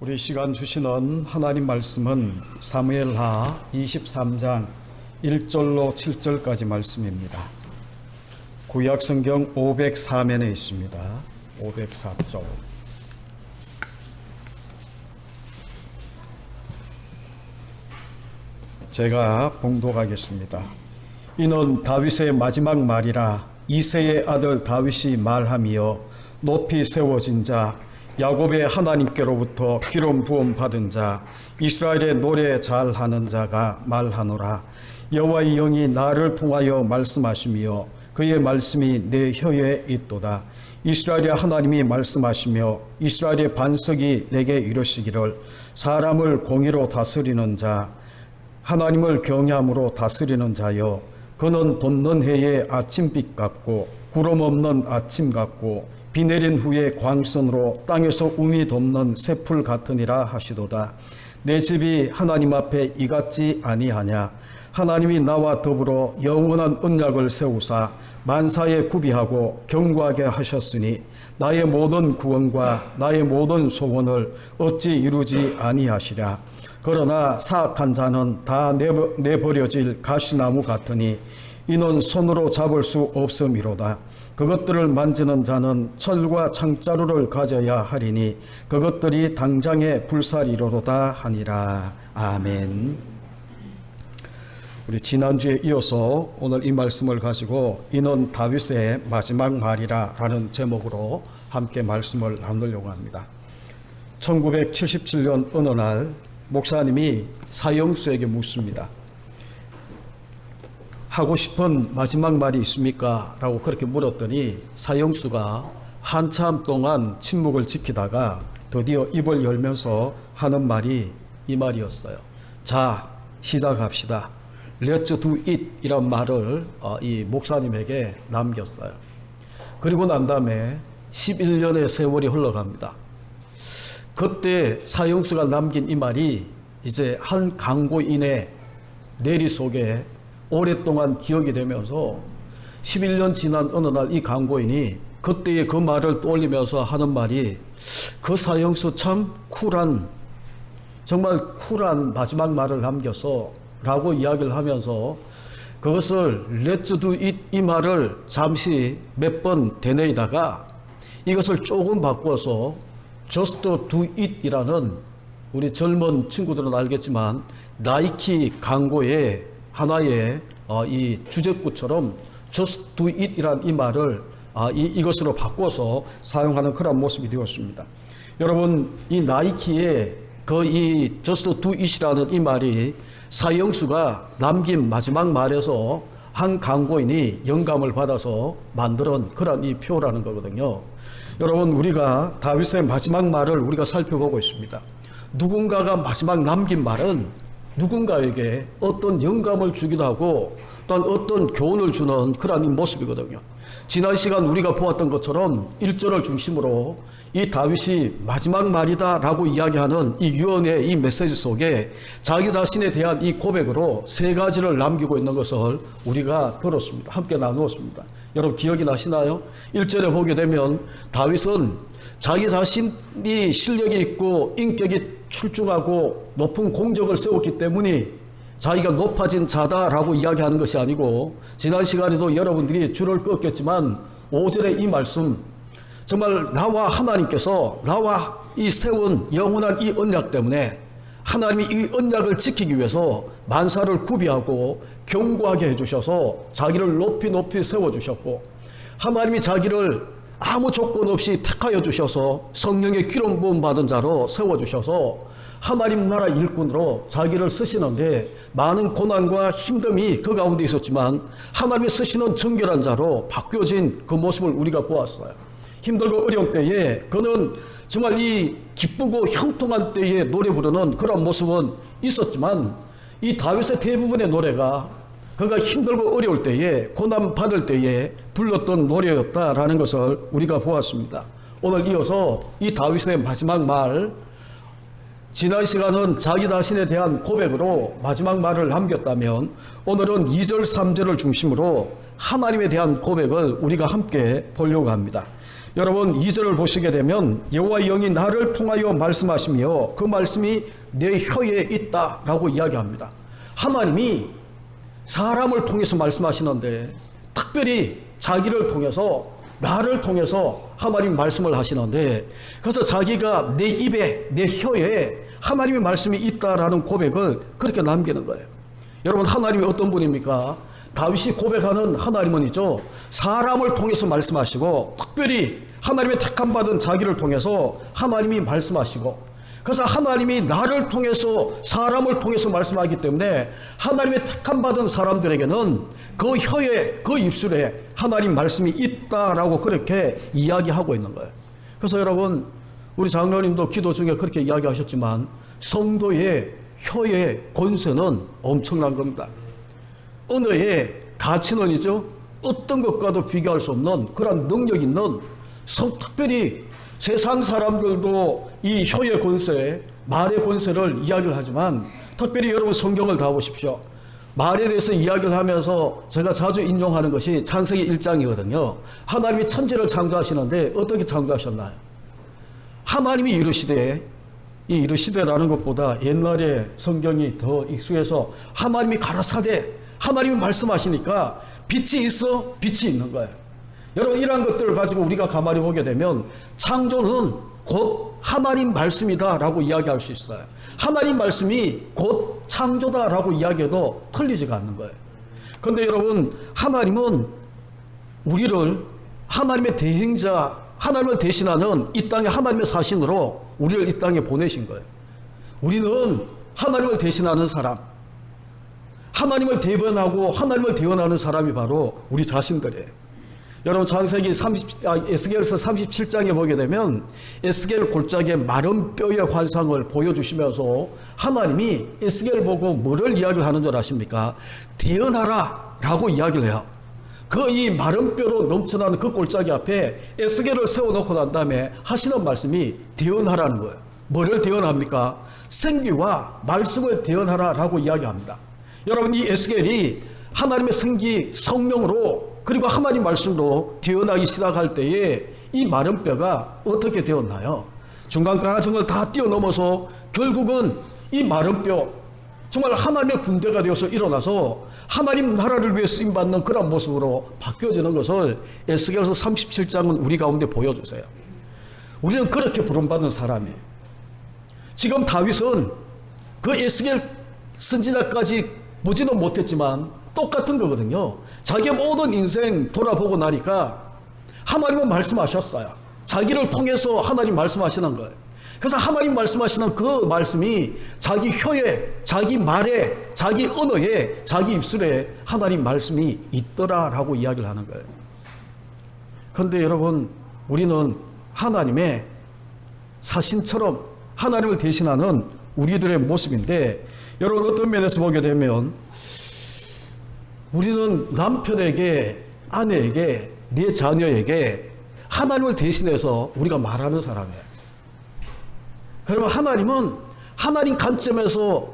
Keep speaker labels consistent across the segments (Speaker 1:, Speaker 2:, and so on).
Speaker 1: 우리 시간 주시는 하나님 말씀은 사무엘하 23장 1절로 7절까지 말씀입니다. 구약 성경 504면에 있습니다. 504쪽. 제가 봉독하겠습니다. 이는 다윗의 마지막 말이라. 이새의 아들 다윗이 말하며 높이 세워진 자, 야곱의 하나님께로부터 기름 부음 받은 자, 이스라엘의 노래 잘하는 자가 말하노라. 여호와의 영이 나를 통하여 말씀하시며 그의 말씀이 내 혀에 있도다. 이스라엘의 하나님이 말씀하시며 이스라엘의 반석이 내게 이르시기를, 사람을 공의로 다스리는 자, 하나님을 경외함으로 다스리는 자여, 그는 돋는 해의 아침빛 같고 구름 없는 아침 같고 비 내린 후에 광선으로 땅에서 움이 돋는 새풀 같으니라 하시도다. 내 집이 하나님 앞에 이같지 아니하냐. 하나님이 나와 더불어 영원한 언약을 세우사 만사에 구비하고 경고하게 하셨으니 나의 모든 구원과 나의 모든 소원을 어찌 이루지 아니하시랴. 그러나 사악한 자는 다 내버려질 가시나무 같으니 이는 손으로 잡을 수 없음이로다. 그것들을 만지는 자는 철과 창자루를 가져야 하리니 그것들이 당장에 불살이로다 하니라. 아멘. 우리 지난주에 이어서 오늘 이 말씀을 가지고 이는 다윗의 마지막 말이라 라는 제목으로 함께 말씀을 나누려고 합니다. 1977년 어느 날 목사님이 사형수에게 묻습니다. 하고 싶은 마지막 말이 있습니까? 라고 그렇게 물었더니 사형수가 한참 동안 침묵을 지키다가 드디어 입을 열면서 하는 말이 이 말이었어요. 자, 시작합시다. Let's do it 이란 말을 이 목사님에게 남겼어요. 그리고 난 다음에 11년의 세월이 흘러갑니다. 그때 사형수가 남긴 이 말이 이제 한 강고인의 내리 속에 오랫동안 기억이 되면서 11년 지난 어느 날 이 강고인이 그때의 그 말을 떠올리면서 하는 말이, 그 사형수 참 쿨한, 정말 쿨한 마지막 말을 남겼어 라고 이야기를 하면서 그것을 Let's do it 이 말을 잠시 몇 번 되뇌이다가 이것을 조금 바꿔서 Just do it 이라는, 우리 젊은 친구들은 알겠지만 나이키 광고의 하나의 이 주제구처럼 Just do it 이란 이 말을 이것으로 바꿔서 사용하는 그런 모습이 되었습니다. 여러분, 이 나이키의 이 Just do it이라는 이 말이 사형수가 남긴 마지막 말에서 한 광고인이 영감을 받아서 만든 그런 이 표라는 거거든요. 여러분, 우리가 다윗의 마지막 말을 우리가 살펴보고 있습니다. 누군가가 마지막 남긴 말은 누군가에게 어떤 영감을 주기도 하고 또한 어떤 교훈을 주는 그런 모습이거든요. 지난 시간 우리가 보았던 것처럼 1절을 중심으로 이 다윗이 마지막 말이다 라고 이야기하는 이 유언의 이 메시지 속에 자기 자신에 대한 이 고백으로 세 가지를 남기고 있는 것을 우리가 들었습니다. 함께 나누었습니다. 여러분 기억이 나시나요? 1절에 보게 되면 다윗은 자기 자신이 실력이 있고 인격이 출중하고 높은 공적을 세웠기 때문에 자기가 높아진 자다라고 이야기하는 것이 아니고, 지난 시간에도 여러분들이 줄을 끄었겠지만 5절의 이 말씀, 정말 나와 하나님께서 나와 이 세운 영원한 이 언약 때문에 하나님이 이 언약을 지키기 위해서 만사를 구비하고 견고하게 해주셔서 자기를 높이 세워주셨고, 하나님이 자기를 아무 조건 없이 택하여 주셔서 성령의 기름 부음 받은 자로 세워주셔서 하나님 나라 일꾼으로 자기를 쓰시는데 많은 고난과 힘듦이 그 가운데 있었지만 하나님이 쓰시는 정결한 자로 바뀌어진 그 모습을 우리가 보았어요. 힘들고 어려운 때에 그는 정말 이 기쁘고 형통한 때에 노래 부르는 그런 모습은 있었지만, 이 다윗의 대부분의 노래가 그가 힘들고 어려울 때에, 고난 받을 때에 불렀던 노래였다라는 것을 우리가 보았습니다. 오늘 이어서 이 다윗의 마지막 말, 지난 시간은 자기 자신에 대한 고백으로 마지막 말을 남겼다면 오늘은 2절 3절을 중심으로 하나님에 대한 고백을 우리가 함께 보려고 합니다. 여러분 2절을 보시게 되면 여호와의 영이 나를 통하여 말씀하시며 그 말씀이 내 혀에 있다라고 이야기합니다. 하나님이 사람을 통해서 말씀하시는데 특별히 자기를 통해서 나를 통해서 하나님 말씀을 하시는데 그래서 자기가 내 입에 내 혀에 하나님의 말씀이 있다라는 고백을 그렇게 남기는 거예요. 여러분 하나님이 어떤 분입니까? 다윗이 고백하는 하나님은이죠. 사람을 통해서 말씀하시고 특별히 하나님의 택함 받은 자기를 통해서 하나님이 말씀하시고 그래서 하나님이 나를 통해서 사람을 통해서 말씀하기 때문에 하나님의 택함 받은 사람들에게는 그 혀에 그 입술에 하나님 말씀이 있다라고 그렇게 이야기하고 있는 거예요. 그래서 여러분 우리 장로님도 기도 중에 그렇게 이야기하셨지만 성도의 혀의 권세는 엄청난 겁니다. 언어의 가치는이죠. 어떤 것과도 비교할 수 없는 그런 능력 있는 특별히 세상 사람들도 이 혀의 권세, 말의 권세를 이야기를 하지만 특별히 여러분 성경을 다 보십시오. 말에 대해서 이야기를 하면서 제가 자주 인용하는 것이 창세기 1장이거든요. 하나님이 천지를 창조하시는데 어떻게 창조하셨나요? 하나님이 이르시되, 이 이르시되라는 것보다 옛날에 성경이 더 익숙해서 하나님이 가라사대, 하나님이 말씀하시니까 빛이 있어, 빛이 있는 거예요. 여러분 이러한 것들을 가지고 우리가 가만히 보게 되면 창조는 곧 하나님 말씀이다 라고 이야기할 수 있어요. 하나님 말씀이 곧 창조다 라고 이야기해도 틀리지가 않는 거예요. 그런데 여러분 하나님은 우리를 하나님의 대행자, 하나님을 대신하는 이 땅의 하나님의 사신으로 우리를 이 땅에 보내신 거예요. 우리는 하나님을 대신하는 사람, 하나님을 대변하고 하나님을 대언하는 사람이 바로 우리 자신들이에요. 여러분 창세기 에스겔서 37장에 보게 되면 에스겔 골짜기의 마른 뼈의 환상을 보여주시면서 하나님이 에스겔을 보고 뭐를 이야기를 하는 줄 아십니까? 대언하라 라고 이야기를 해요. 그 이 마른 뼈로 넘쳐나는 그 골짜기 앞에 에스겔을 세워놓고 난 다음에 하시는 말씀이 대언하라는 거예요. 뭐를 대언합니까? 생기와 말씀을 대언하라 라고 이야기합니다. 여러분 이 에스겔이 하나님의 생기 성령으로 그리고 하나님 말씀으로 태어나기 시작할 때에 이 마른 뼈가 어떻게 되었나요? 중간 과정을 다 뛰어넘어서 결국은 이 마른 뼈 정말 하나님의 군대가 되어서 일어나서 하나님 나라를 위해 쓰임받는 그런 모습으로 바뀌어지는 것을 에스겔서 37장은 우리 가운데 보여주세요. 우리는 그렇게 부름받은 사람이에요. 지금 다윗은 그 에스겔 선지자까지 보지는 못했지만 똑같은 거거든요. 자기의 모든 인생 돌아보고 나니까 하나님은 말씀하셨어요. 자기를 통해서 하나님 말씀하시는 거예요. 그래서 하나님 말씀하시는 그 말씀이 자기 혀에, 자기 말에, 자기 언어에, 자기 입술에 하나님 말씀이 있더라라고 이야기를 하는 거예요. 그런데 여러분 우리는 하나님의 사신처럼 하나님을 대신하는 우리들의 모습인데 여러분 어떤 면에서 보게 되면 우리는 남편에게, 아내에게, 내 자녀에게 하나님을 대신해서 우리가 말하는 사람이에요. 그러면 하나님은 하나님 관점에서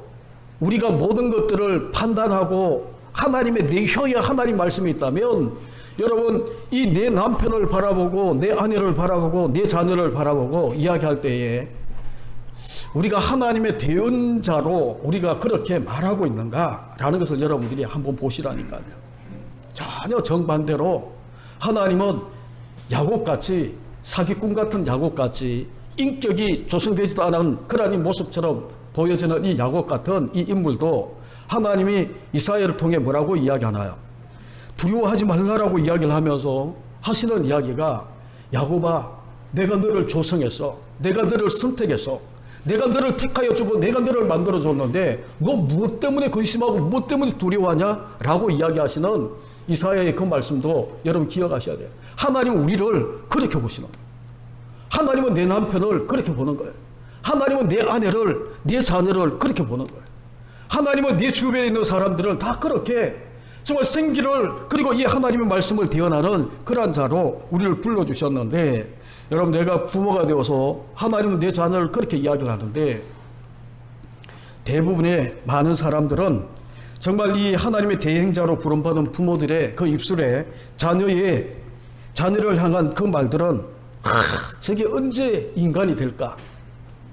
Speaker 1: 우리가 모든 것들을 판단하고 하나님의 내 혀에 하나님 말씀이 있다면 여러분 이 내 남편을 바라보고 내 아내를 바라보고 내 자녀를 바라보고 이야기할 때에 우리가 하나님의 대언자로 우리가 그렇게 말하고 있는가라는 것을 여러분들이 한번 보시라니까요. 전혀 정반대로 하나님은 야곱같이 사기꾼 같은 야곱같이 인격이 조성되지도 않은 그런 모습처럼 보여지는 이 야곱 같은 이 인물도 하나님이 이사야를 통해 뭐라고 이야기하나요? 두려워하지 말라라고 이야기를 하면서 하시는 이야기가 야곱아 내가 너를 조성했어. 내가 너를 선택했어. 내가 너를 택하여 주고 내가 너를 만들어 줬는데 너 무엇 때문에 근심하고 무엇 때문에 두려워하냐? 라고 이야기하시는 이사야의 그 말씀도 여러분 기억하셔야 돼요. 하나님은 우리를 그렇게 보시는 거예요. 하나님은 내 남편을 그렇게 보는 거예요. 하나님은 내 아내를, 내 자녀를 그렇게 보는 거예요. 하나님은 내 주변에 있는 사람들을 다 그렇게 정말 생기를 그리고 이 하나님의 말씀을 대언하는 그러한 자로 우리를 불러주셨는데 여러분 내가 부모가 되어서 하나님은 내 자녀를 그렇게 이야기를 하는데 대부분의 많은 사람들은 정말 이 하나님의 대행자로 부름받은 부모들의 그 입술에 자녀를 향한 그 말들은 저게 언제 인간이 될까?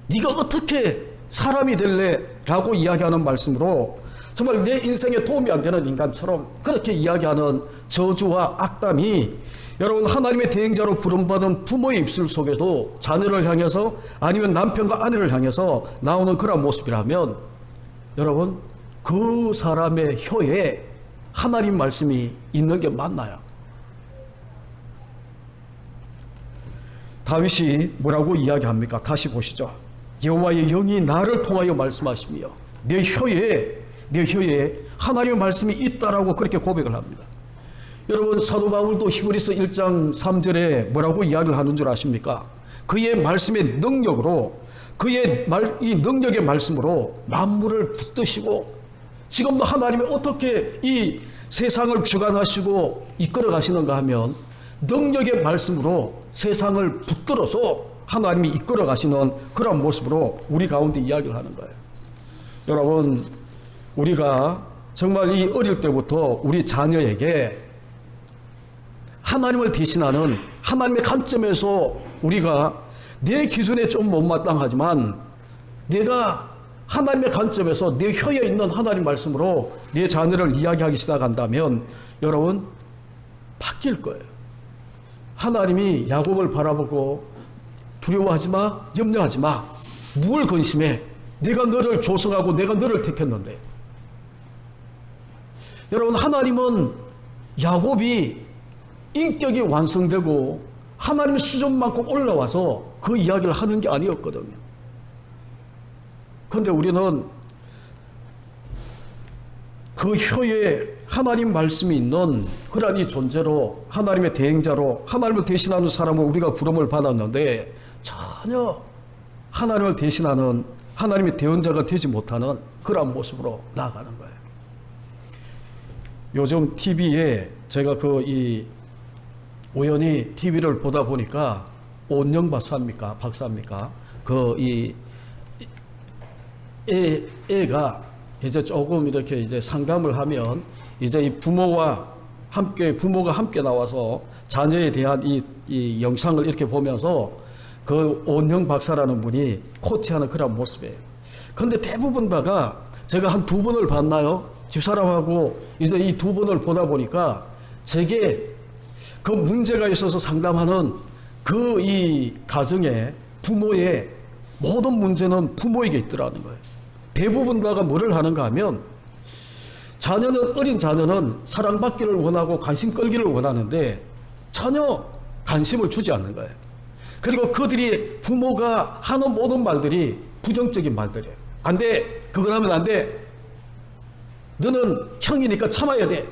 Speaker 1: 네가 어떻게 사람이 될래? 라고 이야기하는 말씀으로 정말 내 인생에 도움이 안 되는 인간처럼 그렇게 이야기하는 저주와 악담이 여러분 하나님의 대행자로 부름받은 부모의 입술 속에도 자녀를 향해서 아니면 남편과 아내를 향해서 나오는 그런 모습이라면 여러분 그 사람의 혀에 하나님 말씀이 있는 게 맞나요? 다윗이 뭐라고 이야기합니까? 다시 보시죠. 여호와의 영이 나를 통하여 말씀하시며 내 혀에 하나님의 말씀이 있다라고 그렇게 고백을 합니다. 여러분 사도 바울도 히브리서 1장 3절에 뭐라고 이야기를 하는 줄 아십니까? 그의 말씀의 능력으로 이 능력의 말씀으로 만물을 붙드시고 지금도 하나님이 어떻게 이 세상을 주관하시고 이끌어 가시는가 하면 능력의 말씀으로 세상을 붙들어서 하나님이 이끌어 가시는 그런 모습으로 우리 가운데 이야기를 하는 거예요. 여러분 우리가 정말 이 어릴 때부터 우리 자녀에게 하나님을 대신하는 하나님의 관점에서 우리가 내 기준에 좀 못마땅하지만 내가 하나님의 관점에서 내 혀에 있는 하나님 말씀으로 내 자녀를 이야기하기 시작한다면 여러분 바뀔 거예요. 하나님이 야곱을 바라보고 두려워하지 마, 염려하지 마. 뭘 근심해? 내가 너를 조성하고 내가 너를 택했는데. 여러분 하나님은 야곱이 인격이 완성되고 하나님의 수준만큼 올라와서 그 이야기를 하는 게 아니었거든요. 그런데 우리는 그 혀에 하나님 말씀이 있는 그러한 이 존재로 하나님의 대행자로 하나님을 대신하는 사람을 우리가 부름을 받았는데 전혀 하나님을 대신하는 하나님의 대언자가 되지 못하는 그러한 모습으로 나아가는 거예요. 요즘 TV에 제가 우연히 TV를 보다 보니까 온영 박사입니까? 애가 이제 조금 이렇게 이제 상담을 하면 이제 이 부모가 함께 나와서 자녀에 대한 이 영상을 이렇게 보면서 그 온영 박사라는 분이 코치하는 그런 모습이에요. 그런데 대부분 다가 제가 한 2번을 봤나요? 집사람하고 이제 이 2번을 보다 보니까 제게 그 문제가 있어서 상담하는 그 이 가정의 부모의 모든 문제는 부모에게 있더라는 거예요. 대부분 다가 뭐를 하는가 하면 어린 자녀는 사랑받기를 원하고 관심 끌기를 원하는데 전혀 관심을 주지 않는 거예요. 그리고 그들이 부모가 하는 모든 말들이 부정적인 말들이에요. 안 돼. 그건 하면 안 돼. 너는 형이니까 참아야 돼.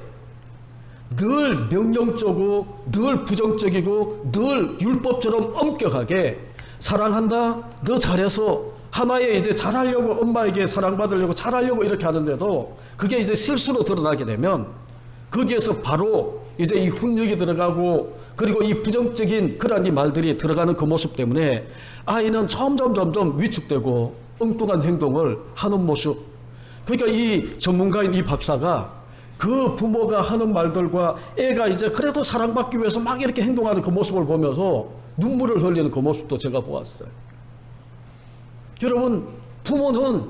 Speaker 1: 늘 명령적이고 늘 부정적이고 늘 율법처럼 엄격하게 사랑한다. 너 잘해서 하나의 이제 잘하려고 엄마에게 사랑받으려고 잘하려고 이렇게 하는데도 그게 이제 실수로 드러나게 되면 거기에서 바로 이제 이 훈육이 들어가고 그리고 이 부정적인 그런 이 말들이 들어가는 그 모습 때문에 아이는 점점 위축되고 엉뚱한 행동을 하는 모습. 그러니까 이 전문가인 이 박사가 그 부모가 하는 말들과 애가 이제 그래도 사랑받기 위해서 막 이렇게 행동하는 그 모습을 보면서 눈물을 흘리는 그 모습도 제가 보았어요. 여러분 부모는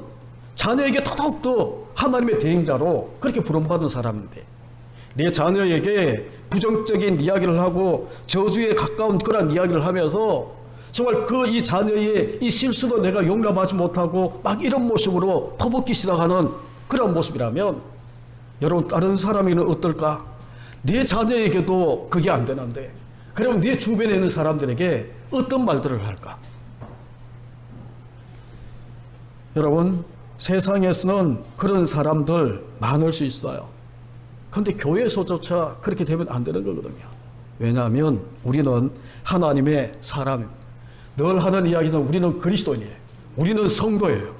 Speaker 1: 자녀에게 더더욱더 하나님의 대행자로 그렇게 부름받은 사람인데 내 자녀에게 부정적인 이야기를 하고 저주에 가까운 그런 이야기를 하면서 정말 이 자녀의 이 실수도 내가 용납하지 못하고 막 이런 모습으로 퍼붓기 시작하는 그런 모습이라면 여러분 다른 사람에게는 어떨까? 내 자녀에게도 그게 안 되는데 그러면 내 주변에 있는 사람들에게 어떤 말들을 할까? 여러분 세상에서는 그런 사람들 많을 수 있어요. 그런데 교회에서조차 그렇게 되면 안 되는 거거든요. 왜냐하면 우리는 하나님의 사람입니다. 늘 하는 이야기는 우리는 그리스도인이에요. 우리는 성도예요.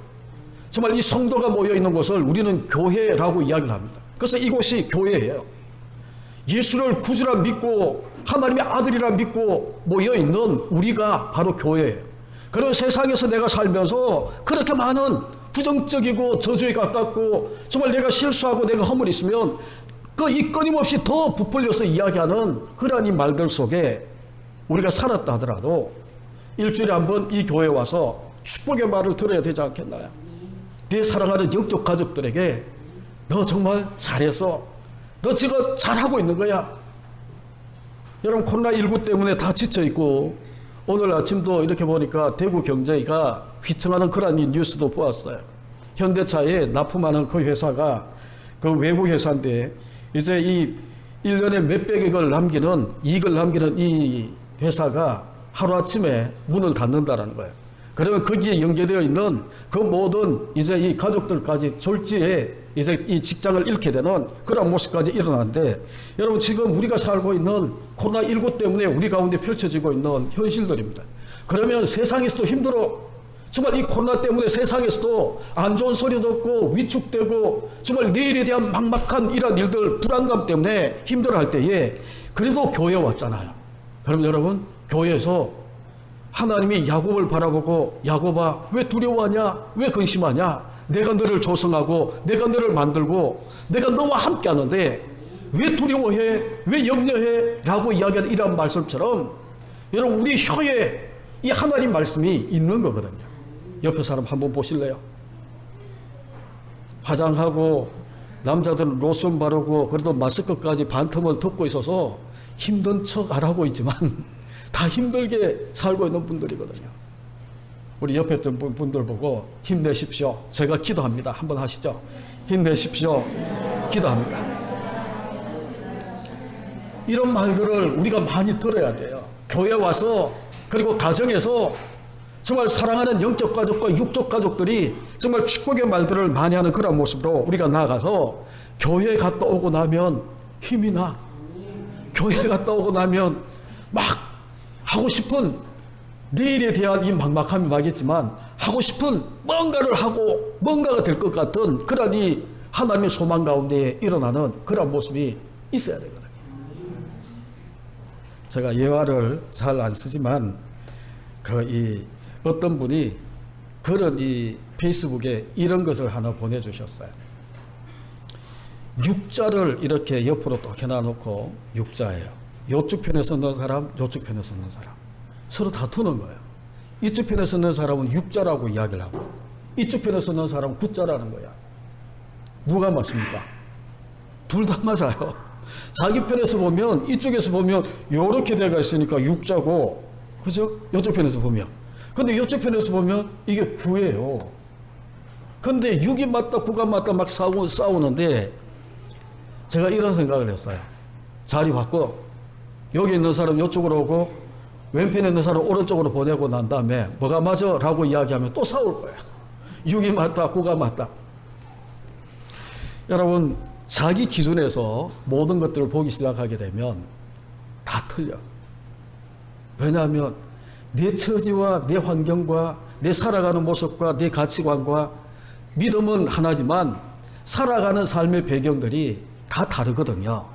Speaker 1: 정말 이 성도가 모여있는 곳을 우리는 교회라고 이야기를 합니다. 그래서 이곳이 교회예요. 예수를 구주라 믿고 하나님의 아들이라 믿고 모여있는 우리가 바로 교회예요. 그리고 세상에서 내가 살면서 그렇게 많은 부정적이고 저주에 가깝고 정말 내가 실수하고 내가 허물이 있으면 이 끊임없이 더 부풀려서 이야기하는 그러한 이 말들 속에 우리가 살았다 하더라도 일주일에 한 번 이 교회에 와서 축복의 말을 들어야 되지 않겠나요? 내 사랑하는 영적 가족들에게 너 정말 잘했어. 너 지금 잘하고 있는 거야. 여러분 코로나19 때문에 다 지쳐있고 오늘 아침도 이렇게 보니까 대구 경제가 휘청하는 그런 뉴스도 보았어요. 현대차에 납품하는 그 회사가 그 외국 회사인데 이제 이 1년에 몇백억을 남기는 이익을 남기는 이 회사가 하루아침에 문을 닫는다라는 거예요. 그러면 거기에 연계되어 있는 그 모든 이제 이 가족들까지 졸지에 이제 이 직장을 잃게 되는 그런 모습까지 일어나는데 여러분 지금 우리가 살고 있는 코로나19 때문에 우리 가운데 펼쳐지고 있는 현실들입니다. 그러면 세상에서도 힘들어. 정말 이 코로나 때문에 세상에서도 안 좋은 소리 듣고 위축되고 정말 내일에 대한 막막한 이런 일들 불안감 때문에 힘들어할 때에 그래도 교회에 왔잖아요. 그럼 여러분 교회에서 하나님이 야곱을 바라보고 야곱아 왜 두려워하냐 왜 근심하냐 내가 너를 조성하고 내가 너를 만들고 내가 너와 함께 하는데 왜 두려워해 왜 염려해 라고 이야기하는 이런 말씀처럼 여러분 우리 혀에 이 하나님 말씀이 있는 거거든요. 옆에 사람 한번 보실래요? 화장하고 남자들은 로션 바르고 그래도 마스크까지 반틈을 덮고 있어서 힘든 척 안 하고 있지만 다 힘들게 살고 있는 분들이거든요. 우리 옆에 있던 분들 보고 힘내십시오. 제가 기도합니다. 한번 하시죠. 힘내십시오. 기도합니다. 이런 말들을 우리가 많이 들어야 돼요. 교회 와서 그리고 가정에서 정말 사랑하는 영적 가족과 육적 가족들이 정말 축복의 말들을 많이 하는 그런 모습으로 우리가 나아가서 교회 갔다 오고 나면 힘이 나. 교회 갔다 오고 나면 막 하고 싶은 내일에 대한 이 막막함이 나겠지만 하고 싶은 뭔가를 하고 뭔가가 될 것 같은 그런 이 하나님의 소망 가운데 일어나는 그런 모습이 있어야 되거든요. 제가 예화를 잘 안 쓰지만 어떤 분이 그런 이 페이스북에 이런 것을 하나 보내주셨어요. 육자를 이렇게 옆으로 또 해놔놓고 육자예요. 이쪽 편에 서는 사람, 이쪽 편에 서는 사람. 서로 다투는 거예요. 이쪽 편에 서는 사람은 육자라고 이야기를 하고 이쪽 편에 서는 사람은 구자라는 거야. 누가 맞습니까? 둘 다 맞아요. 자기 편에서 보면 이쪽에서 보면 이렇게 돼가 있으니까 육자고 그죠? 이쪽 편에서 보면 근데 이쪽 편에서 보면 이게 구예요. 근데 6이 맞다 9가 맞다 막 싸우는데 제가 이런 생각을 했어요. 자리 바꿔. 여기 있는 사람 이쪽으로 오고 왼편에 있는 사람 오른쪽으로 보내고 난 다음에 뭐가 맞아? 라고 이야기하면 또 싸울 거야. 6이 맞다 9가 맞다. 여러분 자기 기준에서 모든 것들을 보기 시작하게 되면 다 틀려. 왜냐하면 내 처지와 내 환경과 내 살아가는 모습과 내 가치관과 믿음은 하나지만 살아가는 삶의 배경들이 다 다르거든요.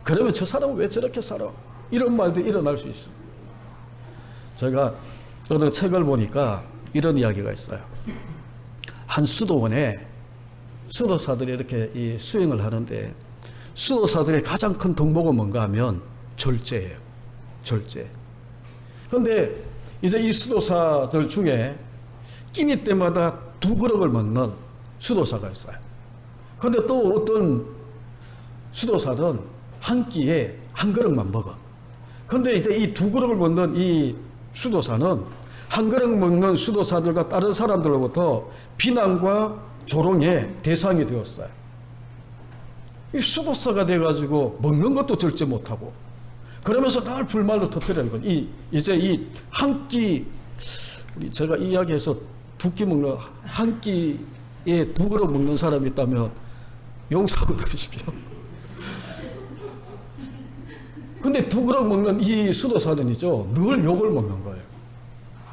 Speaker 1: 그러면 저 사람은 왜 저렇게 살아? 이런 말도 일어날 수 있어. 제가 어느 책을 보니까 이런 이야기가 있어요. 한 수도원에 수도사들이 이렇게 이 수행을 하는데 수도사들의 가장 큰 덕목은 뭔가 하면 절제예요. 절제. 그런데 이제 이 수도사들 중에 끼니 때마다 2그릇을 먹는 수도사가 있어요. 그런데 또 어떤 수도사는 한 끼에 1그릇만 먹어. 그런데 이제 이 2그릇을 먹는 이 수도사는 1그릇 먹는 수도사들과 다른 사람들로부터 비난과 조롱의 대상이 되었어요. 이 수도사가 돼가지고 먹는 것도 절제 못하고 그러면서 늘 불만을 터뜨리는 건 이제 이 한 끼 제가 이야기해서 2끼 먹는 한 끼에 2그릇 먹는 사람이 있다면 용서하고 들으십시오. 근데 2그릇 먹는 이 수도사는이죠 늘 욕을 먹는 거예요.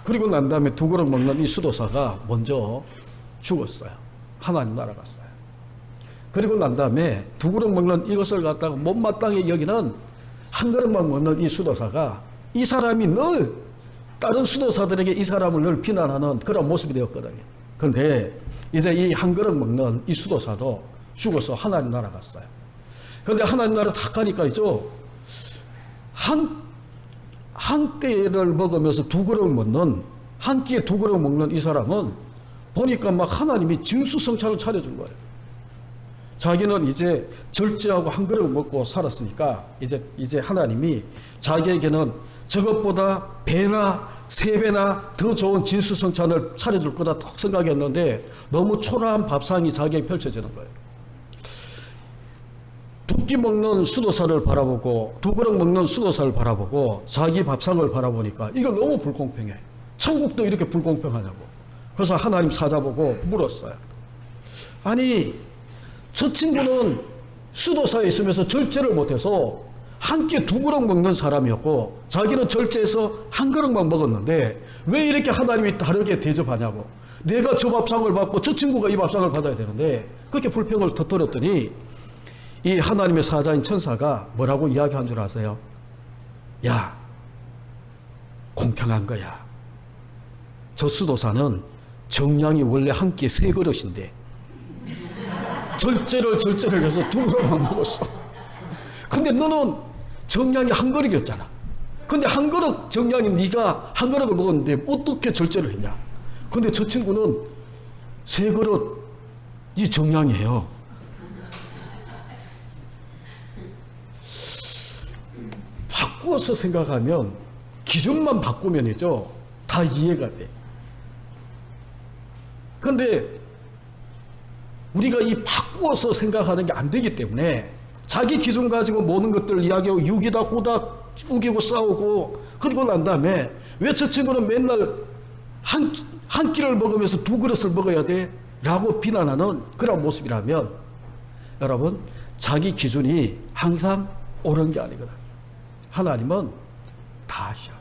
Speaker 1: 그리고 난 다음에 2그릇 먹는 이 수도사가 먼저 죽었어요. 하나님 나라 갔어요. 그리고 난 다음에 2그릇 먹는 이것을 갖다가 못마땅히 여기는 1그릇만 먹는 이 수도사가 이 사람이 늘 다른 수도사들에게 이 사람을 늘 비난하는 그런 모습이 되었거든요. 그런데 이제 이 1그릇 먹는 이 수도사도 죽어서 하나님 나라 갔어요. 그런데 하나님 나라 다 가니까 있죠. 한 끼를 먹으면서 두 그릇 먹는, 한 끼에 두 그릇 먹는 이 사람은 보니까 막 하나님이 진수성찬을 차려준 거예요. 자기는 이제 절제하고 한 그릇 먹고 살았으니까 이제 하나님이 자기에게는 저것보다 배나 세 배나 더 좋은 진수성찬을 차려줄 거다 생각했는데 너무 초라한 밥상이 자기에게 펼쳐지는 거예요. 두 끼 먹는 수도사를 바라보고 두 그릇 먹는 수도사를 바라보고 자기 밥상을 바라보니까 이거 너무 불공평해. 천국도 이렇게 불공평하냐고. 그래서 하나님 사자보고 물었어요. 아니 저 친구는 수도사에 있으면서 절제를 못해서 한 끼 두 그릇 먹는 사람이었고 자기는 절제해서 한 그릇만 먹었는데 왜 이렇게 하나님이 다르게 대접하냐고. 내가 저 밥상을 받고 저 친구가 이 밥상을 받아야 되는데 그렇게 불평을 터뜨렸더니 이 하나님의 사자인 천사가 뭐라고 이야기한 줄 아세요? 야, 공평한 거야. 저 수도사는 정량이 원래 한 끼에 세 그릇인데 절제를 해서 두 그릇만 먹었어. 근데 너는 정량이 한 그릇이었잖아. 근데 한 그릇 정량이 네가 한 그릇을 먹었는데 어떻게 절제를 했냐. 근데 저 친구는 세 그릇이 정량이에요. 바꾸어서 생각하면 기준만 바꾸면이죠. 다 이해가 돼. 근데 우리가 이 바꾸어서 생각하는 게 안 되기 때문에 자기 기준 가지고 모든 것들을 이야기하고 육이다 고다 우기고 싸우고 그리고 난 다음에 왜 저 친구는 맨날 한 끼를 먹으면서 두 그릇을 먹어야 돼? 라고 비난하는 그런 모습이라면 여러분 자기 기준이 항상 옳은 게 아니거든요. 하나님은 다 아셔.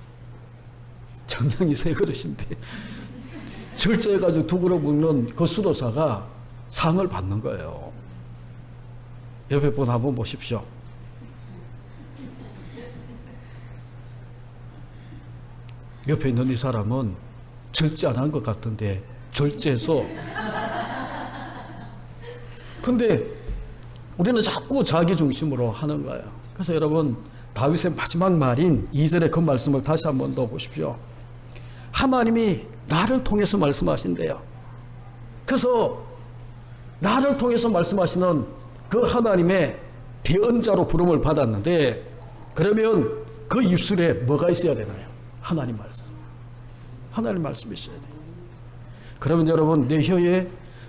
Speaker 1: 정량이 세 그릇인데 절제해가지고 두 그릇 먹는 그 수도사가 상을 받는 거예요. 옆에 분 한번 보십시오. 옆에 있는 이 사람은 절제 안 한 것 같은데 절제해서 근데 우리는 자꾸 자기 중심으로 하는 거예요. 그래서 여러분 다윗의 마지막 말인 2절의 그 말씀을 다시 한번 더 보십시오. 하나님이 나를 통해서 말씀하신대요. 그래서 나를 통해서 말씀하시는 그 하나님의 대언자로 부름을 받았는데 그러면 그 입술에 뭐가 있어야 되나요? 하나님 말씀. 하나님 말씀이 있어야 돼요. 그러면 여러분 내 혀에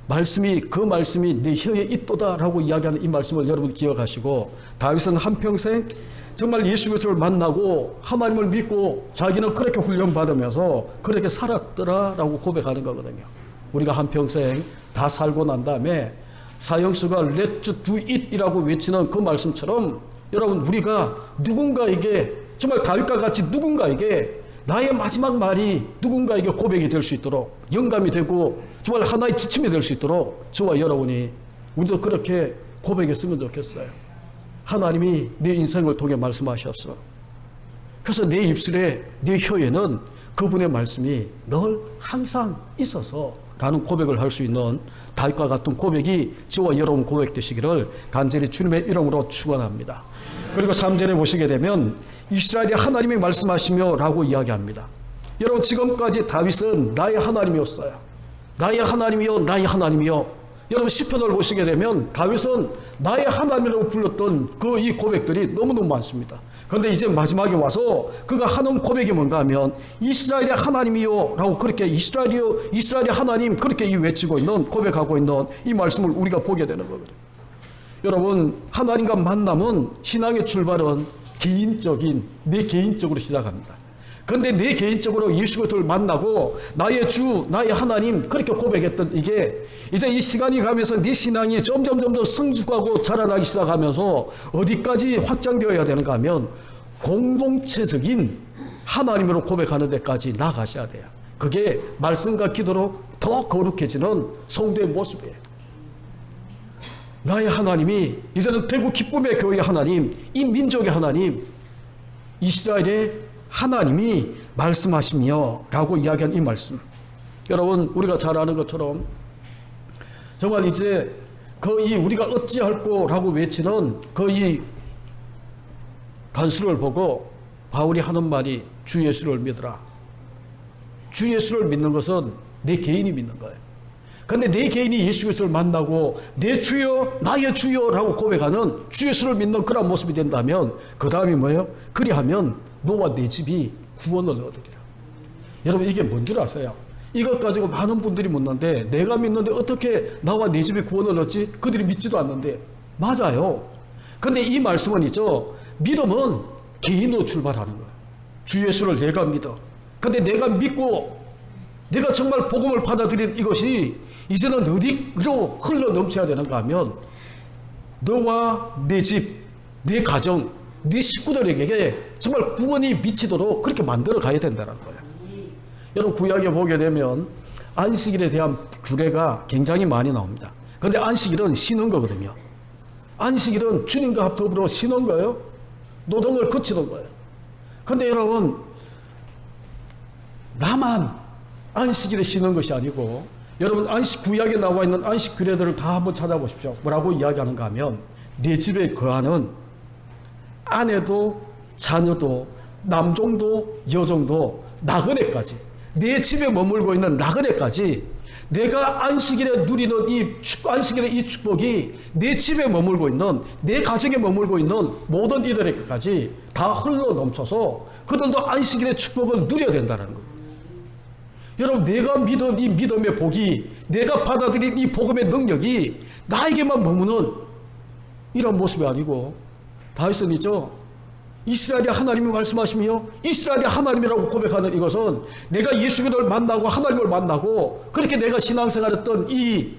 Speaker 1: 말씀이 그 말씀이 내 혀에 있도다라고 이야기하는 이 말씀을 여러분 기억하시고 다윗은 한평생 정말 예수 그리스도를 만나고 하나님을 믿고 자기는 그렇게 훈련받으면서 그렇게 살았더라라고 고백하는 거거든요. 우리가 한평생 다 살고 난 다음에 사형수가 Let's do it이라고 외치는 그 말씀처럼 여러분 우리가 누군가에게 정말 다윗과 같이 누군가에게 나의 마지막 말이 누군가에게 고백이 될 수 있도록 영감이 되고 정말 하나의 지침이 될 수 있도록 저와 여러분이 우리도 그렇게 고백했으면 좋겠어요. 하나님이 내 인생을 통해 말씀하셨어. 그래서 내 입술에 내 혀에는 그분의 말씀이 늘 항상 있어서 라는 고백을 할 수 있는 다윗과 같은 고백이 저와 여러분 고백되시기를 간절히 주님의 이름으로 축원합니다. 그리고 3절에 보시게 되면 이스라엘이 하나님이 말씀하시며 라고 이야기합니다. 여러분 지금까지 다윗은 나의 하나님이었어요. 나의 하나님이요 나의 하나님이요. 여러분 시편을 보시게 되면 다윗은 나의 하나님이라고 불렀던 그 이 고백들이 너무너무 많습니다. 그런데 이제 마지막에 와서 그가 하는 고백이 뭔가 하면 이스라엘의 하나님이요 라고 그렇게 이스라엘이요 이스라엘의 하나님 그렇게 외치고 있는 고백하고 있는 이 말씀을 우리가 보게 되는 거거든요. 여러분 하나님과 만남은 신앙의 출발은 내 개인적으로 시작합니다. 그런데 내 개인적으로 예수 그리스도를 만나고 나의 주 나의 하나님 그렇게 고백했던 이게 이제 이 시간이 가면서 네 신앙이 점점 더 성숙하고 자라나기 시작하면서 어디까지 확장되어야 되는가 하면 공동체적인 하나님으로 고백하는 데까지 나가셔야 돼요. 그게 말씀과 기도로 더 거룩해지는 성도의 모습이에요. 나의 하나님이 이제는 대구 기쁨의 교회의 하나님, 이 민족의 하나님, 이스라엘의 하나님이 말씀하시며 라고 이야기한 이 말씀. 여러분 우리가 잘 아는 것처럼 정말 이제 거의 우리가 어찌할꼬 라고 외치는 거의 간수를 보고 바울이 하는 말이 주 예수를 믿으라. 주 예수를 믿는 것은 내 개인이 믿는 거예요. 그런데 내 개인이 예수 그리스도를 만나고 내 주여 나의 주여라고 고백하는 주 예수를 믿는 그런 모습이 된다면 그 다음이 뭐예요? 그리하면 너와 내 집이 구원을 얻으리라. 여러분 이게 뭔 줄 아세요? 이것 가지고 많은 분들이 묻는데 내가 믿는데 어떻게 나와 내 집이 구원을 얻지? 그들이 믿지도 않는데 맞아요. 근데 이 말씀은 있죠. 믿음은 개인으로 출발하는 거예요. 주 예수를 내가 믿어. 근데 내가 믿고 내가 정말 복음을 받아들인 이것이 이제는 어디로 흘러 넘쳐야 되는가 하면 너와 내 집, 내 가정, 네 식구들에게 정말 구원이 미치도록 그렇게 만들어 가야 된다는 거예요. 여러분 구약에 보게 되면 안식일에 대한 규례가 굉장히 많이 나옵니다. 그런데 안식일은 쉬는 거거든요. 안식일은 주님과 더불어 쉬는 거예요. 노동을 그치는 거예요. 그런데 여러분 나만 안식일에 쉬는 것이 아니고 여러분 구약에 나와 있는 안식 규례들을 다 한번 찾아보십시오. 뭐라고 이야기하는가 하면 내 집에 거하는 아내도 자녀도 남종도 여종도 나그네까지 내 집에 머물고 있는 나그네까지 내가 안식일에 누리는 안식일의 이 축복이 내 집에 머물고 있는 내 가정에 머물고 있는 모든 이들에게까지 다 흘러 넘쳐서 그들도 안식일의 축복을 누려야 된다는 거예요. 여러분 내가 믿은 이 믿음의 복이 내가 받아들인 이 복음의 능력이 나에게만 머무는 이런 모습이 아니고 다윗은 있죠. 이스라엘이 하나님이 말씀하시며 이스라엘이 하나님이라고 고백하는 이것은 내가 예수 그리스도를 만나고 하나님을 만나고 그렇게 내가 신앙생활했던 이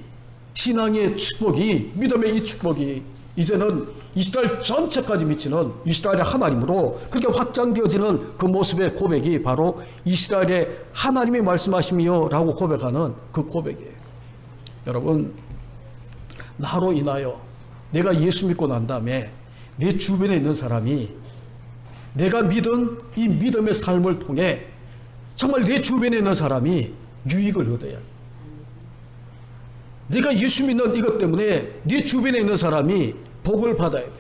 Speaker 1: 신앙의 축복이 믿음의 이 축복이 이제는 이스라엘 전체까지 미치는 이스라엘의 하나님으로 그렇게 확장되어지는 그 모습의 고백이 바로 이스라엘의 하나님이 말씀하시며 라고 고백하는 그 고백이에요. 여러분 나로 인하여 내가 예수 믿고 난 다음에 내 주변에 있는 사람이 내가 믿은 이 믿음의 삶을 통해 정말 내 주변에 있는 사람이 유익을 얻어야 해. 내가 예수 믿는 이것 때문에 네 주변에 있는 사람이 복을 받아야 돼.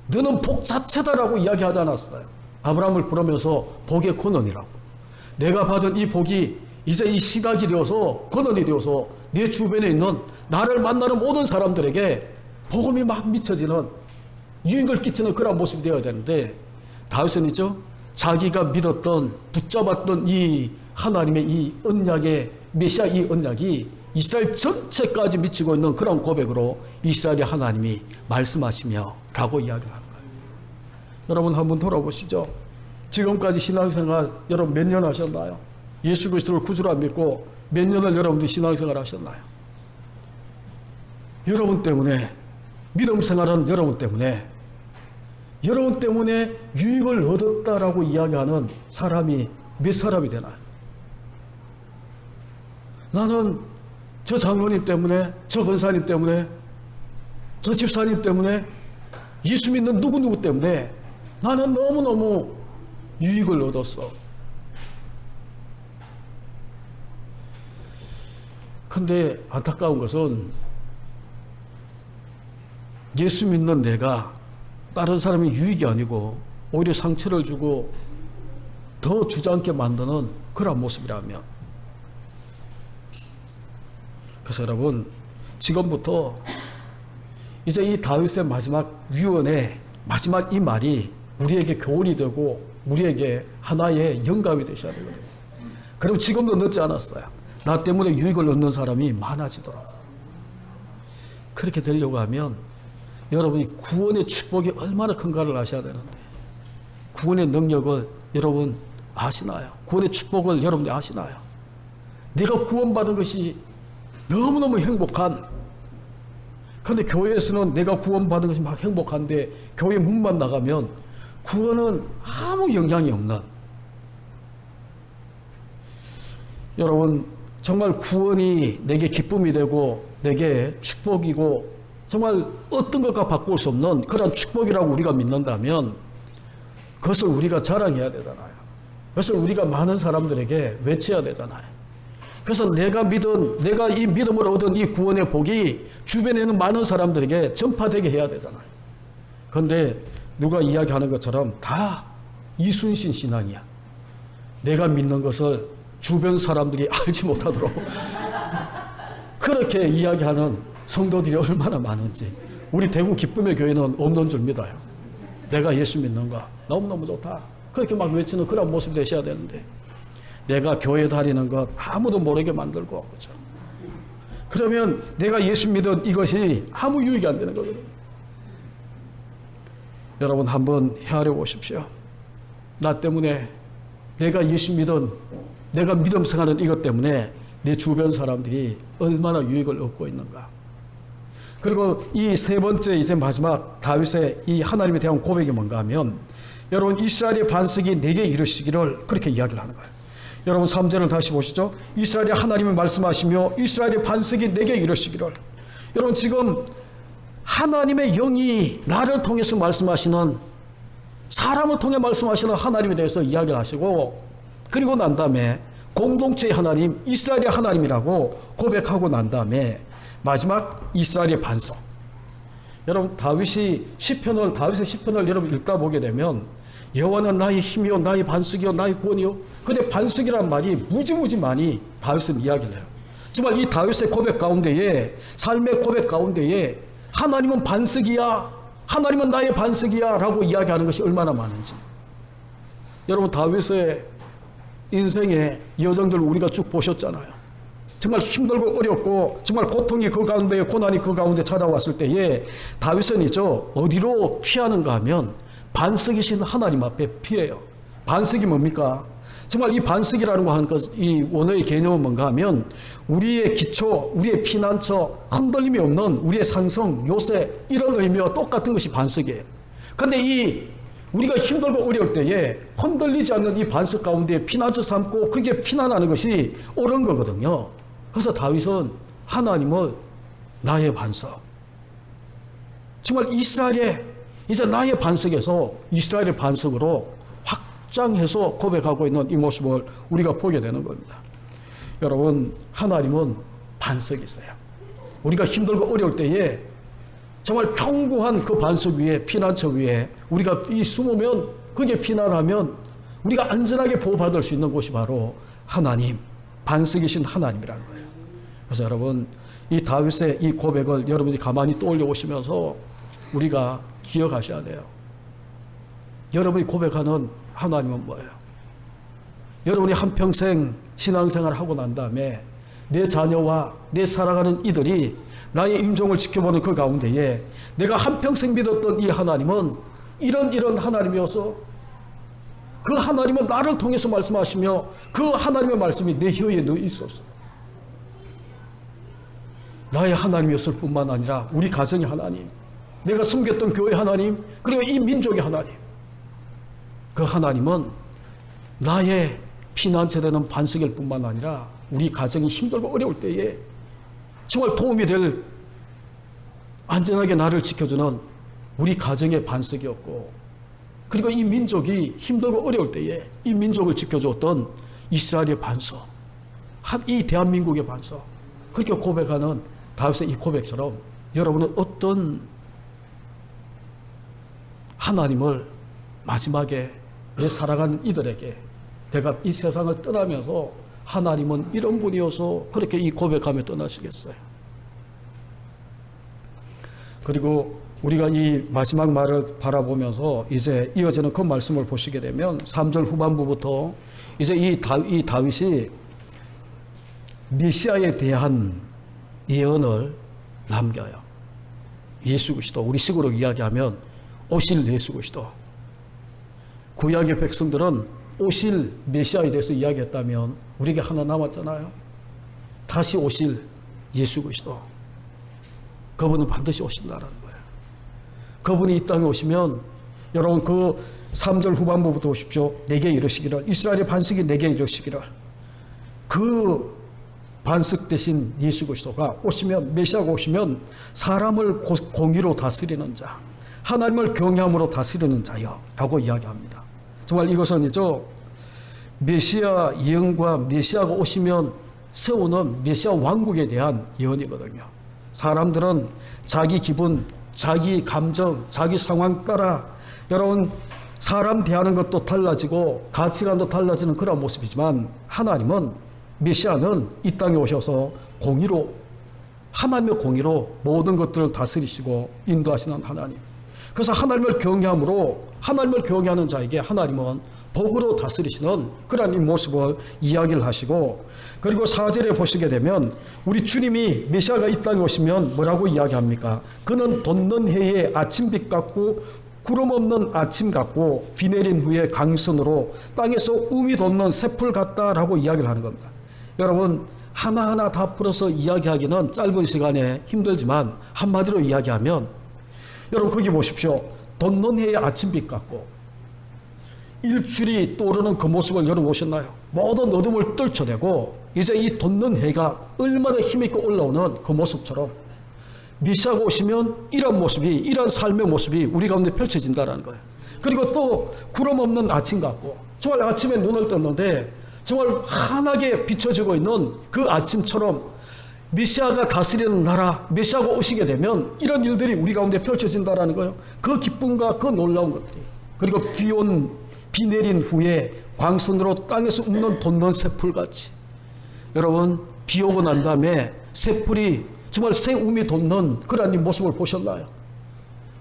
Speaker 1: 너는 복 자체다라고 이야기하지 않았어요. 아브라함을 부르면서 복의 근원이라고. 내가 받은 이 복이 이제 이 시각이 되어서 근원이 되어서 내 주변에 있는 나를 만나는 모든 사람들에게 복음이 막 미쳐지는 유익을 끼치는 그런 모습이 되어야 되는데 다윗은 있죠. 자기가 믿었던 붙잡았던 이 하나님의 이 언약의 메시아 이 언약이 이스라엘 전체까지 미치고 있는 그런 고백으로 이스라엘의 하나님이 말씀하시며 라고 이야기를 하는 거예요. 여러분 한번 돌아보시죠. 지금까지 신앙생활 여러분 몇 년 하셨나요? 예수 그리스도를 구주로 안 믿고 몇 년을 여러분들 신앙생활 하셨나요? 여러분 때문에 믿음 생활은 여러분 때문에 유익을 얻었다라고 이야기하는 사람이 몇 사람이 되나요? 나는 저 장로님 때문에, 저 권사님 때문에, 저 집사님 때문에, 예수 믿는 누구누구 때문에 나는 너무너무 유익을 얻었어. 근데 안타까운 것은 예수 믿는 내가 다른 사람이 유익이 아니고 오히려 상처를 주고 더 주저앉게 만드는 그런 모습이라면 그래서 여러분 지금부터 이제 이 다윗의 마지막 유언의 마지막 이 말이 우리에게 교훈이 되고 우리에게 하나의 영감이 되셔야 되거든요. 그럼 지금도 늦지 않았어요. 나 때문에 유익을 얻는 사람이 많아지도록. 그렇게 되려고 하면 여러분이 구원의 축복이 얼마나 큰가를 아셔야 되는데 구원의 능력을 여러분 아시나요? 구원의 축복을 여러분이 아시나요? 내가 구원받은 것이 너무너무 행복한 그런데 교회에서는 내가 구원받은 것이 막 행복한데 교회 문만 나가면 구원은 아무 영향이 없는 여러분 정말 구원이 내게 기쁨이 되고 내게 축복이고 정말 어떤 것과 바꿀 수 없는 그런 축복이라고 우리가 믿는다면 그것을 우리가 자랑해야 되잖아요. 그것을 우리가 많은 사람들에게 외쳐야 되잖아요. 그래서 내가 이 믿음으로 얻은 이 구원의 복이 주변에 있는 많은 사람들에게 전파되게 해야 되잖아요. 그런데 누가 이야기하는 것처럼 다 이순신 신앙이야. 내가 믿는 것을 주변 사람들이 알지 못하도록 그렇게 이야기하는 성도들이 얼마나 많은지. 우리 대구 기쁨의 교회는 없는 줄 믿어요. 내가 예수 믿는가? 너무너무 좋다. 그렇게 막 외치는 그런 모습 되셔야 되는데, 내가 교회 다니는 것 아무도 모르게 만들고, 그죠? 그러면 내가 예수 믿은 이것이 아무 유익이 안 되는 거거든요. 여러분 한번 헤아려 보십시오. 나 때문에, 내가 예수 믿은, 내가 믿음 생활하는 이것 때문에 내 주변 사람들이 얼마나 유익을 얻고 있는가. 그리고 이 세 번째, 이제 마지막 다윗의 이 하나님에 대한 고백이 뭔가 하면, 여러분 이스라엘의 반석이 내게 이르시기를 그렇게 이야기를 하는 거예요. 여러분 3절을 다시 보시죠. 이스라엘의 하나님이 말씀하시며 이스라엘의 반석이 내게 이르시기를. 여러분 지금 하나님의 영이 나를 통해서 말씀하시는, 사람을 통해 말씀하시는 하나님에 대해서 이야기를 하시고, 그리고 난 다음에 공동체의 하나님, 이스라엘의 하나님이라고 고백하고 난 다음에 마지막 이스라엘의 반석. 여러분 다윗의 시편을 여러분 읽다 보게 되면, 여호와는 나의 힘이요 나의 반석이요 나의 구원이요. 근데 반석이란 말이 무지무지 많이 다윗은 이야기를 해요. 정말 이 다윗의 고백 가운데에, 삶의 고백 가운데에 하나님은 반석이야, 하나님은 나의 반석이야 라고 이야기하는 것이 얼마나 많은지. 여러분 다윗의 인생의 여정들을 우리가 쭉 보셨잖아요. 정말 힘들고 어렵고 정말 고통이 그 가운데, 고난이 그 가운데 찾아왔을 때에 다윗은 있죠, 어디로 피하는가 하면 반석이신 하나님 앞에 피해요. 반석이 뭡니까? 정말 이 반석이라는 거 하는 것, 이 원어의 개념은 뭔가 하면 우리의 기초, 우리의 피난처, 흔들림이 없는 우리의 상성, 요새, 이런 의미와 똑같은 것이 반석이에요. 근데 우리가 힘들고 어려울 때에 흔들리지 않는 이 반석 가운데 피난처 삼고 그렇게 피난하는 것이 옳은 거거든요. 그래서 다윗은 하나님을 나의 반석, 정말 이스라엘의 이제 나의 반석에서 이스라엘의 반석으로 확장해서 고백하고 있는 이 모습을 우리가 보게 되는 겁니다. 여러분 하나님은 반석이세요. 우리가 힘들고 어려울 때에 정말 평구한 그 반석 위에, 피난처 위에 우리가 숨으면, 거기에 피난하면 우리가 안전하게 보호받을 수 있는 곳이 바로 하나님, 반석이신 하나님이라는 거예요. 그래서 여러분 이 다윗의 이 고백을 여러분이 가만히 떠올려 보시면서 우리가 기억하셔야 돼요. 여러분이 고백하는 하나님은 뭐예요? 여러분이 한평생 신앙생활을 하고 난 다음에 내 자녀와 내 사랑하는 이들이 나의 임종을 지켜보는 그 가운데에 내가 한평생 믿었던 이 하나님은 이런 하나님이어서, 그 하나님은 나를 통해서 말씀하시며 그 하나님의 말씀이 내 혀에 넣어 있었어. 나의 하나님이었을 뿐만 아니라 우리 가정의 하나님, 내가 섬겼던 교회 하나님, 그리고 이 민족의 하나님, 그 하나님은 나의 피난처되는 반석일 뿐만 아니라 우리 가정이 힘들고 어려울 때에 정말 도움이 될, 안전하게 나를 지켜주는 우리 가정의 반석이었고, 그리고 이 민족이 힘들고 어려울 때에 이 민족을 지켜줬던 이스라엘의 반석, 이 대한민국의 반석, 그렇게 고백하는 다윗의 이 고백처럼 여러분은 어떤 하나님을 마지막에 내 사랑하는 이들에게, 내가 이 세상을 떠나면서 하나님은 이런 분이어서 그렇게 이 고백하며 떠나시겠어요? 그리고 우리가 이 마지막 말을 바라보면서 이제 이어지는 그 말씀을 보시게 되면 3절 후반부부터 이제 이 다윗이 메시아에 대한 예언을 남겨요. 예수 그리스도, 우리 식으로 이야기하면 오실 예수 그리스도. 구약의 백성들은 오실 메시아에 대해서 이야기했다면 우리에게 하나 남았잖아요. 다시 오실 예수 그리스도. 그분은 반드시 오신다라는 거예요. 그분이 이 땅에 오시면 여러분 그 3절 후반부부터 오십시오. 내게 이르시기를, 이스라엘의 반석이 내게 이르시기를, 그 반석 대신 예수 그리스도가 오시면, 메시아가 오시면 사람을 공의로 다스리는 자, 하나님을 경외함으로 다스리는 자여 라고 이야기합니다. 정말 이것은 메시아 예언과 메시아가 오시면 세우는 메시아 왕국에 대한 예언이거든요. 사람들은 자기 기분, 자기 감정, 자기 상황 따라 여러분 사람 대하는 것도 달라지고 가치관도 달라지는 그런 모습이지만 하나님은, 메시아는 이 땅에 오셔서 공의로, 하나님의 공의로 모든 것들을 다스리시고 인도하시는 하나님. 그래서 하나님을 경외함으로, 하나님을 경외하는 자에게 하나님은 복으로 다스리시는 그런 이 모습을 이야기를 하시고, 그리고 4절에 보시게 되면 우리 주님이, 메시아가 이 땅에 오시면 뭐라고 이야기합니까? 그는 돋는 해의 아침빛 같고 구름 없는 아침 같고 비 내린 후에 강선으로 땅에서 움이 돋는 새풀 같다라고 이야기를 하는 겁니다. 여러분, 하나하나 다 풀어서 이야기하기는 짧은 시간에 힘들지만 한마디로 이야기하면, 여러분 거기 보십시오. 돋는 해의 아침빛 같고 일출이 떠오르는 그 모습을 여러분 보셨나요? 모든 어둠을 떨쳐내고 이제 이 돋는 해가 얼마나 힘있게 올라오는 그 모습처럼 메시아가 오시면 이런 모습이, 이런 삶의 모습이 우리 가운데 펼쳐진다는 거예요. 그리고 또 구름 없는 아침 같고, 정말 아침에 눈을 떴는데 정말 환하게 비춰지고 있는 그 아침처럼 메시아가 다스리는 나라, 메시아가 오시게 되면 이런 일들이 우리 가운데 펼쳐진다는 거예요. 그 기쁨과 그 놀라운 것들이. 그리고 비 내린 후에 광선으로 땅에서 웃는 돋는 새풀같이. 여러분, 비 오고 난 다음에 새풀이 정말 새 움이 돋는 그런 이 모습을 보셨나요?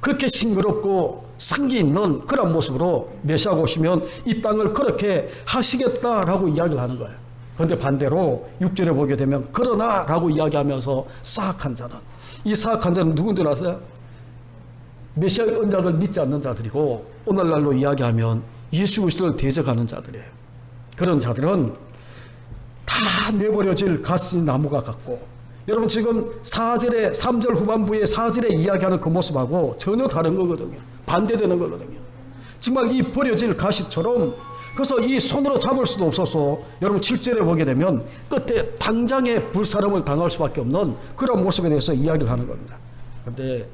Speaker 1: 그렇게 싱그럽고 상기 있는 그런 모습으로 메시아가 오시면 이 땅을 그렇게 하시겠다라고 이야기를 하는 거예요. 그런데 반대로 6절에 보게 되면 그러나 라고 이야기하면서 사악한 자는, 이 사악한 자는 누군지 아세요? 메시아의 언약을 믿지 않는 자들이고 오늘날로 이야기하면 예수 그리스도를 대적하는 자들이에요. 그런 자들은 다 내버려질 가시 나무가 같고, 여러분 지금 4절에, 3절 후반부에 4절에 이야기하는 그 모습하고 전혀 다른 거거든요. 반대되는 거거든요. 정말 이 버려질 가시처럼, 그래서 이 손으로 잡을 수도 없어서 여러분 7절에 보게 되면 끝에 당장에 불사름을 당할 수밖에 없는 그런 모습에 대해서 이야기를 하는 겁니다. 그런데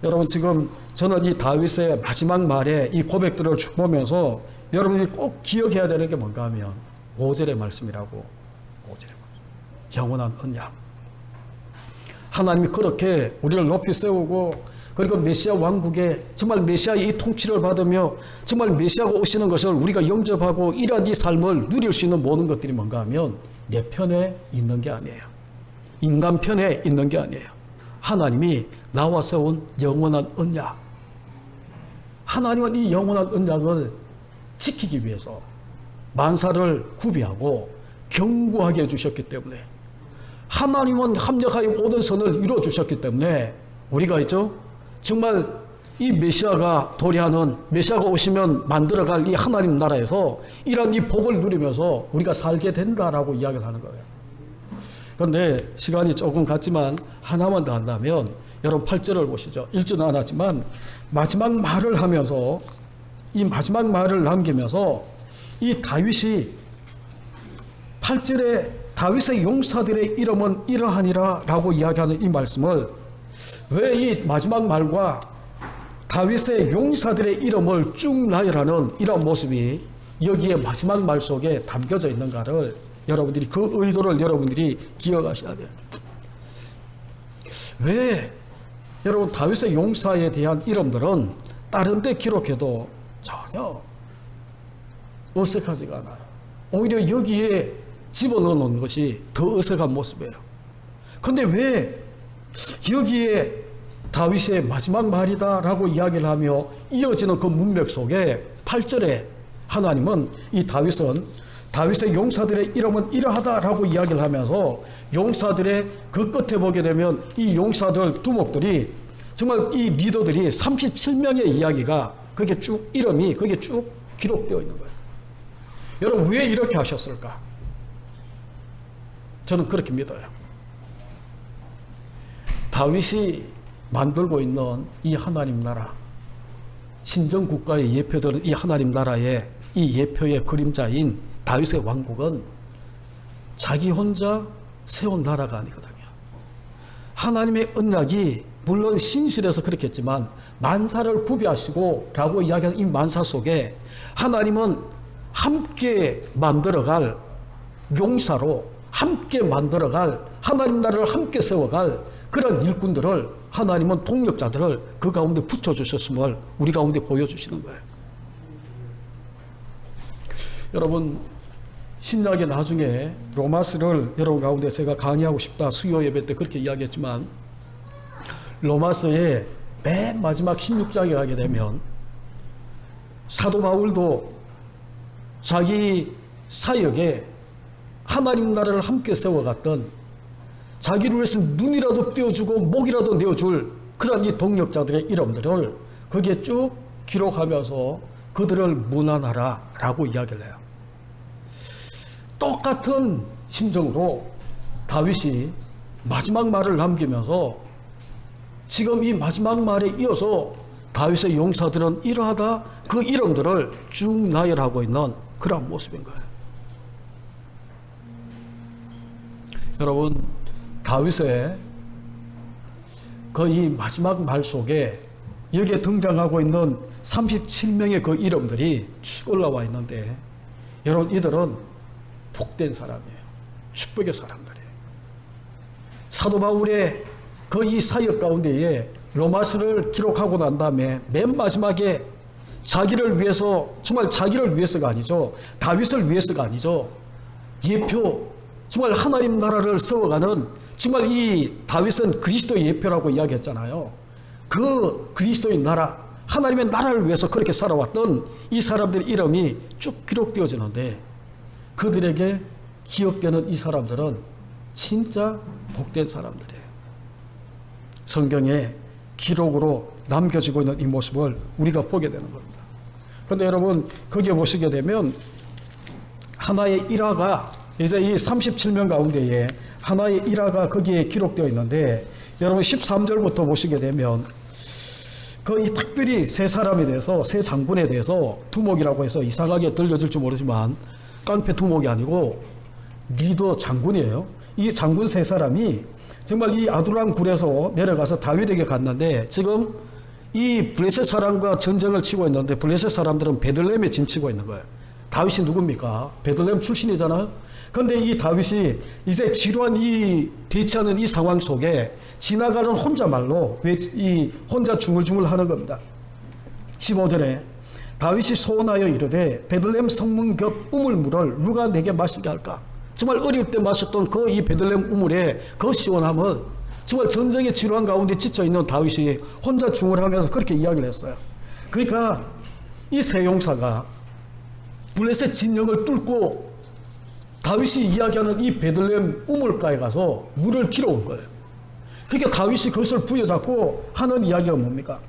Speaker 1: 여러분 지금 저는 이 다윗의 마지막 말에 이 고백들을 쭉 보면서 여러분이 꼭 기억해야 되는 게 뭔가 하면 5절의 말씀이라고. 5절의 말씀. 영원한 언약. 하나님이 그렇게 우리를 높이 세우고, 그리고 메시아 왕국에 정말 메시아의 이 통치를 받으며 정말 메시아가 오시는 것을 우리가 영접하고 이러한 이 삶을 누릴 수 있는 모든 것들이 뭔가 하면 내 편에 있는 게 아니에요. 인간 편에 있는 게 아니에요. 하나님이 나와 세운 영원한 언약. 하나님은 이 영원한 언약을 지키기 위해서 만사를 구비하고 견고하게 해주셨기 때문에, 하나님은 합력하여 모든 선을 이루어주셨기 때문에 우리가 있죠, 정말 이 메시아가 도래하는, 메시아가 오시면 만들어갈 이 하나님 나라에서 이런 이 복을 누리면서 우리가 살게 된다라고 이야기를 하는 거예요. 그런데 시간이 조금 갔지만 하나만 더 한다면 여러분 8절을 보시죠. 읽지는 않았지만 마지막 말을 하면서, 이 마지막 말을 남기면서 이 다윗이 8절에 다윗의 용사들의 이름은 이러하니라 라고 이야기하는 이 말씀을, 왜 이 마지막 말과 다윗의 용사들의 이름을 쭉 나열하는 이런 모습이 여기에 마지막 말 속에 담겨져 있는가를 여러분들이, 그 의도를 여러분들이 기억하셔야 돼요. 왜 여러분 다윗의 용사에 대한 이름들은 다른 데 기록해도 전혀 어색하지가 않아요. 오히려 여기에 집어넣는 것이 더 어색한 모습이에요. 그런데 왜 여기에 다윗의 마지막 말이다라고 이야기를 하며 이어지는 그 문맥 속에 8절에 하나님은 이 다윗의 용사들의 이름은 이러하다라고 이야기를 하면서 용사들의 그 끝에 보게 되면 이 용사들 두목들이, 정말 이 리더들이 37명의 이야기가 그게 쭉, 이름이 그게 쭉 기록되어 있는 거예요. 여러분 왜 이렇게 하셨을까? 저는 그렇게 믿어요. 다윗이 만들고 있는 이 하나님 나라, 신정국가의 예표되는 이 하나님 나라의 이 예표의 그림자인 다윗의 왕국은 자기 혼자 세운 나라가 아니거든요. 하나님의 언약이 물론 신실해서 그렇겠지만 만사를 구비하시고 라고 이야기하는 이 만사 속에 하나님은 함께 만들어갈 용사로, 함께 만들어갈 하나님 나라를 함께 세워갈 그런 일꾼들을, 하나님은 동력자들을 그 가운데 붙여주셨음을 우리 가운데 보여주시는 거예요. 여러분 신약의 나중에 로마서를 여러분 가운데 제가 강의하고 싶다 수요 예배 때 그렇게 이야기했지만 로마서의 맨 마지막 16장에 가게 되면 사도 바울도 자기 사역에 하나님 나라를 함께 세워갔던 자기를 위해서 눈이라도 띄워주고 목이라도 내어줄 그런 이 동력자들의 이름들을 거기에 쭉 기록하면서 그들을 문안하라 라고 이야기를 해요. 똑같은 심정으로 다윗이 마지막 말을 남기면서 지금 이 마지막 말에 이어서 다윗의 용사들은 이러하다 그 이름들을 쭉 나열하고 있는 그런 모습인 거예요. 여러분 다윗의 그 이 마지막 말 속에 여기에 등장하고 있는 37명의 그 이름들이 쭉 올라와 있는데 여러분 이들은 복된 사람이에요. 축복의 사람들이에요. 사도 바울의 그 이 사역 가운데에 로마서를 기록하고 난 다음에 맨 마지막에 자기를 위해서 정말 자기를 위해서가 아니죠. 다윗을 위해서가 아니죠. 예표 정말 하나님 나라를 세워가는 정말 이 다윗은 그리스도의 예표라고 이야기했잖아요. 그 그리스도의 나라 하나님의 나라를 위해서 그렇게 살아왔던 이 사람들의 이름이 쭉 기록되어지는데 그들에게 기억되는 이 사람들은 진짜 복된 사람들이에요. 성경에 기록으로 남겨지고 있는 이 모습을 우리가 보게 되는 겁니다. 그런데 여러분 거기에 보시게 되면 하나의 일화가 이제 이 37명 가운데에 하나의 일화가 거기에 기록되어 있는데 여러분 13절부터 보시게 되면 그 특별히 세 사람에 대해서 세 장군에 대해서 두목이라고 해서 이상하게 들려질지 모르지만 깡패 두목이 아니고 리더 장군이에요. 이 장군 세 사람이 정말 이 아둘람 굴에서 내려가서 다윗에게 갔는데 지금 이 블레셋 사람과 전쟁을 치고 있는데 블레셋 사람들은 베들레헴에 진치고 있는 거예요. 다윗이 누굽니까? 베들레헴 출신이잖아요. 그런데 이 다윗이 이제 지루한 이 대치 않은 이 상황 속에 지나가는 혼자말로 이 혼자 중얼중얼 하는 겁니다. 15절에 다윗이 소원하여 이르되 베들레헴 성문 곁 우물물을 누가 내게 마시게 할까? 정말 어릴 때 마셨던 그 이 베들레헴 우물의 그 시원함은 정말 전쟁의 지루한 가운데 지쳐있는 다윗이 혼자 중얼하면서 그렇게 이야기를 했어요. 그러니까 이 세 용사가 블레셋 진영을 뚫고 다윗이 이야기하는 이 베들레헴 우물가에 가서 물을 길어온 거예요. 그러니까 다윗이 그것을 부여잡고 하는 이야기가 뭡니까?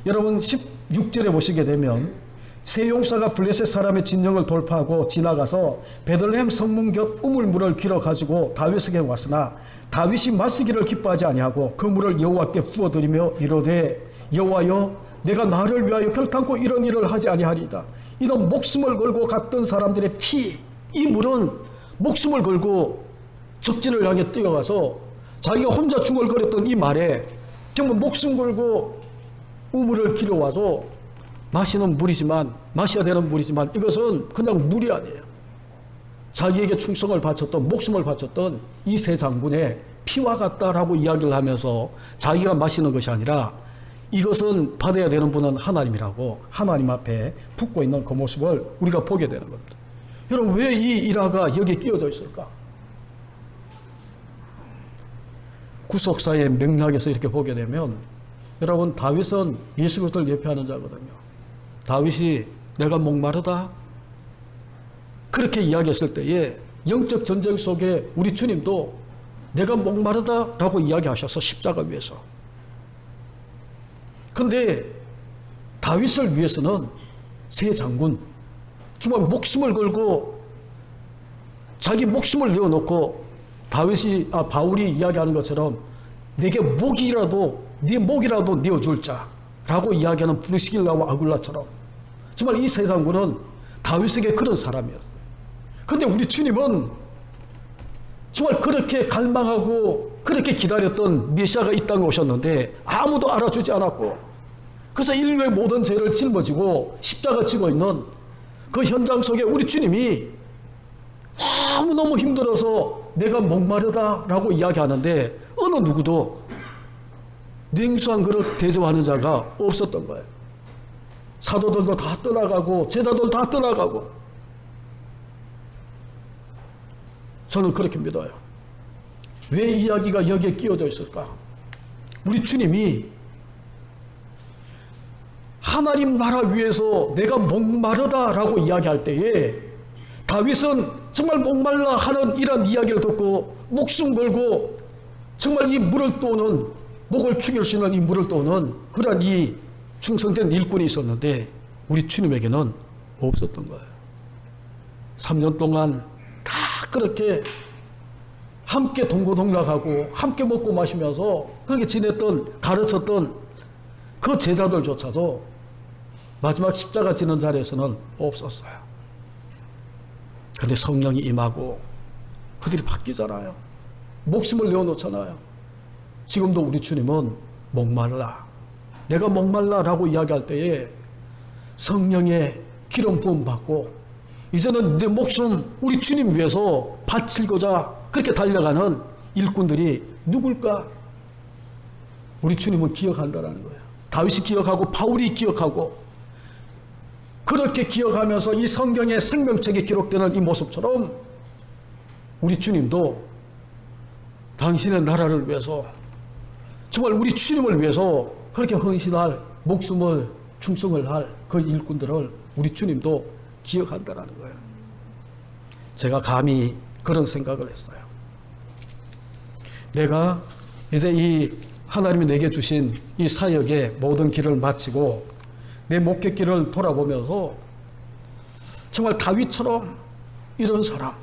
Speaker 1: 여러분 16절에 보시게 되면 세 용사가 블레셋 사람의 진영을 돌파하고 지나가서 베들레헴 성문 곁 우물물을 길어 가지고 다윗에게 왔으나 다윗이 마시기를 기뻐하지 아니하고 그 물을 여호와께 부어드리며 이르되 여호와여 내가 나를 위하여 결탄코 이런 일을 하지 아니하리이다. 이런 목숨을 걸고 갔던 사람들의 피, 이 물은 목숨을 걸고 적진을 향해 뛰어가서 자기가 혼자 중얼거렸던 이 말에 정말 목숨 걸고 우물을 길어와서 마시는 물이지만 마셔야 되는 물이지만 이것은 그냥 물이 아니에요. 자기에게 충성을 바쳤던 목숨을 바쳤던 이 세 장군의 피와 같다라고 이야기를 하면서 자기가 마시는 것이 아니라 이것은 받아야 되는 분은 하나님이라고 하나님 앞에 붙고 있는 그 모습을 우리가 보게 되는 겁니다. 여러분 왜 이 일화가 여기에 끼어져 있을까? 구속사의 맥락에서 이렇게 보게 되면 여러분 다윗은 예수 그리스도를 예표하는 자거든요. 다윗이 내가 목마르다 그렇게 이야기했을 때에 영적 전쟁 속에 우리 주님도 내가 목마르다라고 이야기하셔서 십자가 위에서. 그런데 다윗을 위해서는 세 장군 정말 목숨을 걸고 자기 목숨을 내어놓고 바울이 이야기하는 것처럼 내게 목이라도 네 목이라도 내어줄 자라고 이야기하는 브리스길라와 아굴라처럼 정말 이 세 장군은 다윗에게 그런 사람이었어요. 그런데 우리 주님은 정말 그렇게 갈망하고 그렇게 기다렸던 메시아가 이 땅에 오셨는데 아무도 알아주지 않았고 그래서 인류의 모든 죄를 짊어지고 십자가 지고 있는 그 현장 속에 우리 주님이 너무너무 힘들어서 내가 목마르다라고 이야기하는데 어느 누구도 냉수한 그릇 대접하는 자가 없었던 거예요. 사도들도 다 떠나가고 제자들 다 떠나가고 저는 그렇게 믿어요. 왜 이야기가 여기에 끼어져 있을까? 우리 주님이 하나님 나라 위해서 내가 목마르다라고 이야기할 때에 다윗은 정말 목말라 하는 이런 이야기를 듣고 목숨 걸고 정말 이 물을 떠오는, 목을 죽일 수 있는 이 물을 떠오는 그런 이 충성된 일꾼이 있었는데 우리 주님에게는 없었던 거예요. 3년 동안 다 그렇게 함께 동고동락하고 함께 먹고 마시면서 그렇게 지냈던, 가르쳤던 그 제자들조차도 마지막 십자가 지는 자리에서는 없었어요. 그런데 성령이 임하고 그들이 바뀌잖아요. 목숨을 내어놓잖아요. 지금도 우리 주님은 목말라, 내가 목말라라고 이야기할 때에 성령의 기름 부음 받고 이제는 내 목숨 우리 주님 위해서 바치고자 그렇게 달려가는 일꾼들이 누굴까? 우리 주님은 기억한다라는 거예요. 다윗이 기억하고 바울이 기억하고 그렇게 기억하면서 이 성경의 생명책에 기록되는 이 모습처럼 우리 주님도 당신의 나라를 위해서 정말 우리 주님을 위해서 그렇게 헌신할, 목숨을 충성을 할 그 일꾼들을 우리 주님도 기억한다라는 거예요. 제가 감히 그런 생각을 했어요. 내가 이제 이 하나님이 내게 주신 이 사역의 모든 길을 마치고 내 목격길을 돌아보면서 정말 다윗처럼 이런 사람,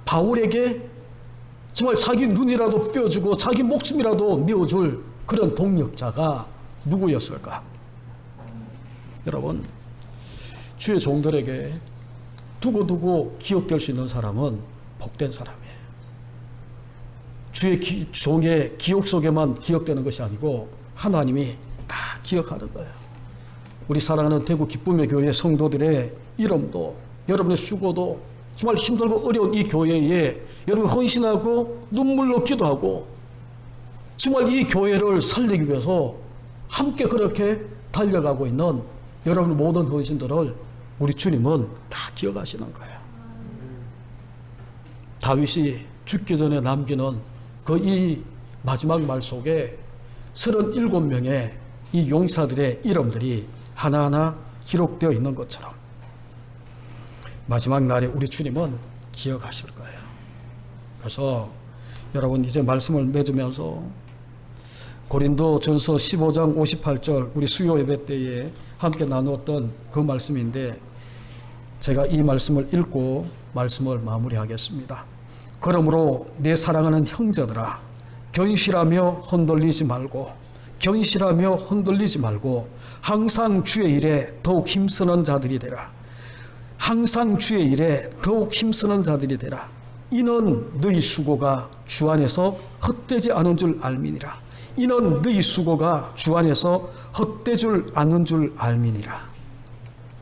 Speaker 1: 바울에게 정말 자기 눈이라도 뼈주고 자기 목숨이라도 내어줄 그런 동력자가 누구였을까? 여러분, 주의 종들에게 두고두고 기억될 수 있는 사람은 복된 사람이에요. 주의 종의 기억 속에만 기억되는 것이 아니고 하나님이 다 기억하는 거예요. 우리 사랑하는 대구 기쁨의 교회 성도들의 이름도, 여러분의 수고도, 정말 힘들고 어려운 이 교회에 여러분 헌신하고 눈물로 기도하고 정말 이 교회를 살리기 위해서 함께 그렇게 달려가고 있는 여러분의 모든 헌신들을 우리 주님은 다 기억하시는 거예요. 다윗이 죽기 전에 남기는 그 이 마지막 말 속에 37명의 이 용사들의 이름들이 하나하나 기록되어 있는 것처럼 마지막 날에 우리 주님은 기억하실 거예요. 그래서 여러분 이제 말씀을 맺으면서 고린도전서 15장 58절 우리 수요 예배 때에 함께 나누었던 그 말씀인데 제가 이 말씀을 읽고 말씀을 마무리하겠습니다. 그러므로 내 사랑하는 형제들아 견실하며 흔들리지 말고 항상 주의 일에 더욱 힘쓰는 자들이 되라. 항상 주의 일에 더욱 힘쓰는 자들이 되라. 이는 너희 수고가 주 안에서 헛되지 않은 줄 알미니라. 이는 너희 수고가 주 안에서 헛되줄 않은 줄 알미니라.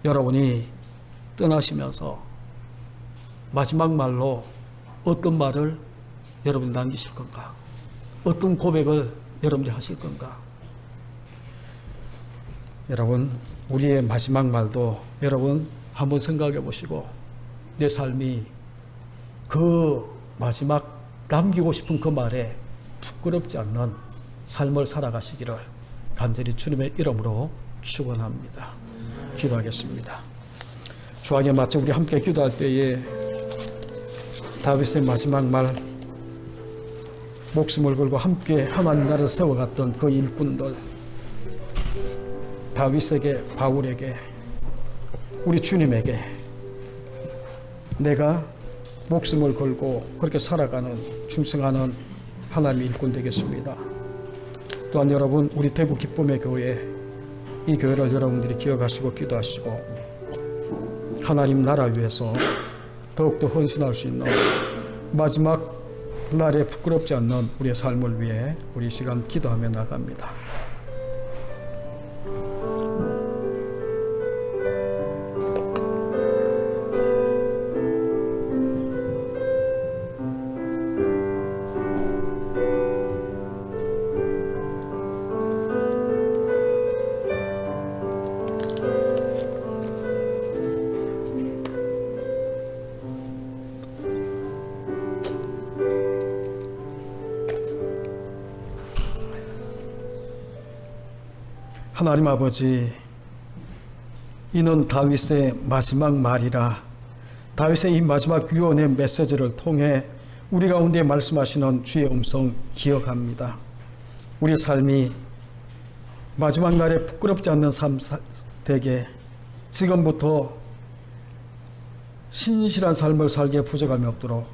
Speaker 1: 여러분이 떠나시면서 마지막 말로 어떤 말을 여러분이 남기실 건가? 어떤 고백을 여러분이 하실 건가? 여러분, 우리의 마지막 말도 여러분 한번 생각해 보시고 내 삶이 그 마지막 남기고 싶은 그 말에 부끄럽지 않는 삶을 살아가시기를 간절히 주님의 이름으로 축원합니다. 기도하겠습니다. 주하게 마치 우리 함께 기도할 때에 다윗의 마지막 말, 목숨을 걸고 함께 하나님 나라를 세워갔던 그 일꾼들, 다윗에게, 바울에게, 우리 주님에게 내가 목숨을 걸고 그렇게 살아가는, 충성하는 하나님의 일꾼 되겠습니다. 또한 여러분, 우리 대구 기쁨의 교회, 이 교회를 여러분들이 기억하시고 기도하시고 하나님 나라 위해서 더욱더 헌신할 수 있는 마지막 날에 부끄럽지 않는 우리의 삶을 위해 우리 시간 기도하며 나갑니다. 하나님 아버지, 이는 다윗의 마지막 말이라. 다윗의 이 마지막 유언의 메시지를 통해 우리 가운데 말씀하시는 주의 음성 기억합니다. 우리 삶이 마지막 날에 부끄럽지 않는 삶 되게 지금부터 신실한 삶을 살기에 부족함이 없도록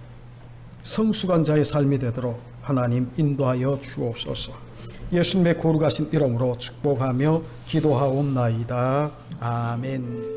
Speaker 1: 성숙한 자의 삶이 되도록 하나님 인도하여 주옵소서. 예수님의 거룩하신 이름으로 축복하며 기도하옵나이다. 아멘.